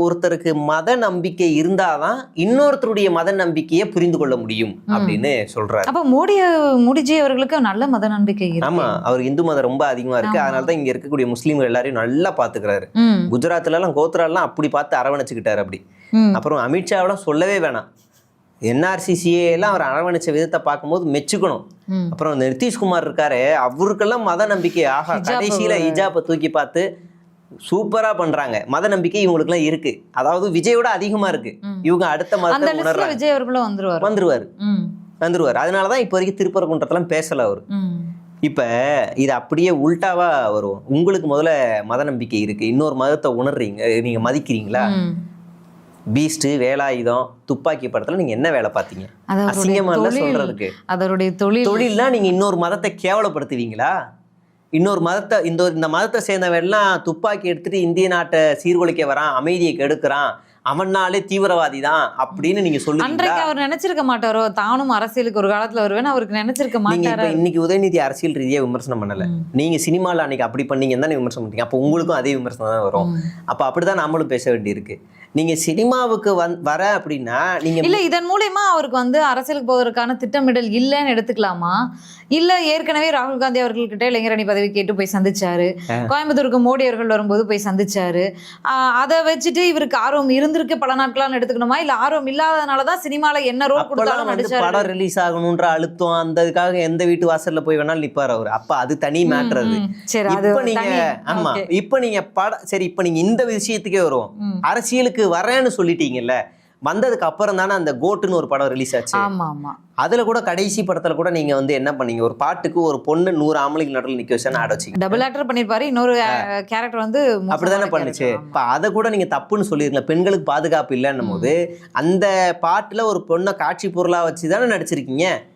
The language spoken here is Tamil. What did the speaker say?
ஒருத்தருக்கு மத நம்பிக்கை இருந்தாதான் இன்னொருத்தருடைய மத நம்பிக்கையை புரிந்து கொள்ள முடியும் அப்படின்னு சொல்றாரு. அப்ப மோடிஜி அவர்களுக்கு நல்ல மத நம்பிக்கை இருக்கு. ஆமா, அவர் இந்து மதம் ரொம்ப அதிகமா இருக்கு. அதனாலதான் இங்க இருக்கக்கூடிய முஸ்லீம்கள் எல்லாரையும் நல்லா பாத்துக்கிறாரு. குஜராத்ல எல்லாம் கோத்ரா அப்படி பார்த்து அரவணைச்சுக்கிட்டாரு அப்படி. அப்புறம் அமித்ஷாவெல்லாம் சொல்லவே வேணாம். NRCCA எல்லாம் அவர் அரவணைச்ச விதத்தை பார்க்கும்போது மெச்சுக்கணும். அப்புறம் நிதிஷ்குமார் இருக்காரு, அவருக்கெல்லாம் மத நம்பிக்கை ஆகா கடைசியில ஹிஜாபை தூக்கி பார்த்து சூப்பரா பண்றாங்க. மத நம்பிக்கை இவங்களுக்குலாம் இருக்கு. அதாவது விஜயோட அதிகமா இருக்கு. இவங்க அடுத்த மதத்தை உணர்றாங்க. விஜய் அவர்களும் வந்துருவாரு. அதனாலதான் இப்ப வரைக்கும் திருப்பரங்குன்றத்தெல்லாம் பேசல அவரு. இப்ப இது அப்படியே உல்டாவா வரும். உங்களுக்கு முதல்ல மத நம்பிக்கை இருக்கு, இன்னொரு மதத்தை உணர்றீங்க, நீங்க மதிக்கிறீங்களா? பீஸ்ட், வேலாயுதம், துப்பாக்கி படத்துல நீங்க என்ன வேலை பார்த்தீங்க? அசிங்கமா இல்ல சொல்றதுக்கு. அதனுடைய தொழில்லாம் நீங்க இன்னொரு மதத்தை கேவலப்படுத்துவீங்களா? இன்னொரு மதத்தை இந்த மதத்தை சேர்ந்தவெல்லாம் துப்பாக்கி எடுத்துட்டு இந்திய நாட்டை சீர்குலைக்க வரான், அமைதியை கெடுக்கிறான், அவனாலே தீவிரவாதி தான் அப்படின்னு நீங்க சொல்லுவீங்களா? அவர் நினைச்சிருக்க மாட்டாரோ தானும் அரசியலுக்கு ஒரு காலத்துல வருவேன்னு அவருக்கு நினைச்சிருக்க மாட்டாரு. இன்னைக்கு உதயநிதி அரசியல் ரீதியா விமர்சனம் பண்ணல. நீங்க சினிமால அன்னைக்கு அப்படி பண்ணீங்கன்னு தான் விமர்சனம் பண்ணீங்க. அப்ப உங்களுக்கும் அதே விமர்சனம் தான் வரும். அப்ப அப்படிதான் நாமளும் பேச வேண்டியிருக்கு. நீங்க சினிமாவுக்கு வர அப்படின்னா நீங்க இல்ல இதன் மூலமா அவருக்கு அரசியலுக்கு போவதற்கான திட்டமிடல் இல்லைன்னு எடுத்துக்கலாமா? இல்ல ஏற்கனவே ராகுல் காந்தி அவர்கள்கிட்ட இளைஞரணி பதவி கேட்டு போய் சந்திச்சாரு, கோயம்புத்தூருக்கு மோடி அவர்கள் வரும்போது போய் சந்திச்சாரு. அதை வச்சுட்டு இவருக்கு ஆர்வம் இருந்திருக்கு பல நாட்களான்னு எடுத்துக்கணுமா? இல்ல ஆர்வம் இல்லாதனாலதான் சினிமால என்ன ரோல் கொடுத்தாலும் நடிச்சாரு. படம் ரிலீஸ் ஆகணும்ன்ற அழுத்தம், அந்ததுக்காக எந்த வீட்டு வாசல்ல போய் வேணாலும் நிப்பாரு அவரு. அப்ப அது தனி மேட்டர். அது இப்ப நீங்க ஆமா இப்ப நீங்க சரி இப்ப நீங்க இந்த விஷயத்துக்கே வரும். அரசியலுக்கு வரேன்னு சொல்லிட்டீங்கல்ல, வந்ததுக்கு அப்புறம் தானே அந்த கோட்டுன்னு ஒரு படம் ரிலீஸ் ஆச்சு. அதுல கூட கடைசி படத்துல கூட நீங்க என்ன பண்ணீங்க? ஒரு பாட்டுக்கு ஒரு பொண்ணு 100 ஆம்பளைக்கு நடுவில் நிக்க வச்சு ஆட வச்சீங்க. டபுள் ஆக்டர் பண்ணிருப்பாரு. இன்னொரு கேரக்டர் அப்படிதானே பண்ணுச்சு. இப்ப அதை கூட நீங்க தப்புன்னு சொல்லிருக்கலாம். பெண்களுக்கு பாதுகாப்பு இல்லைன்னும் போது அந்த பாட்டுல ஒரு பொண்ணை காட்சி பொருளா வச்சுதானே நடிச்சிருக்கீங்க.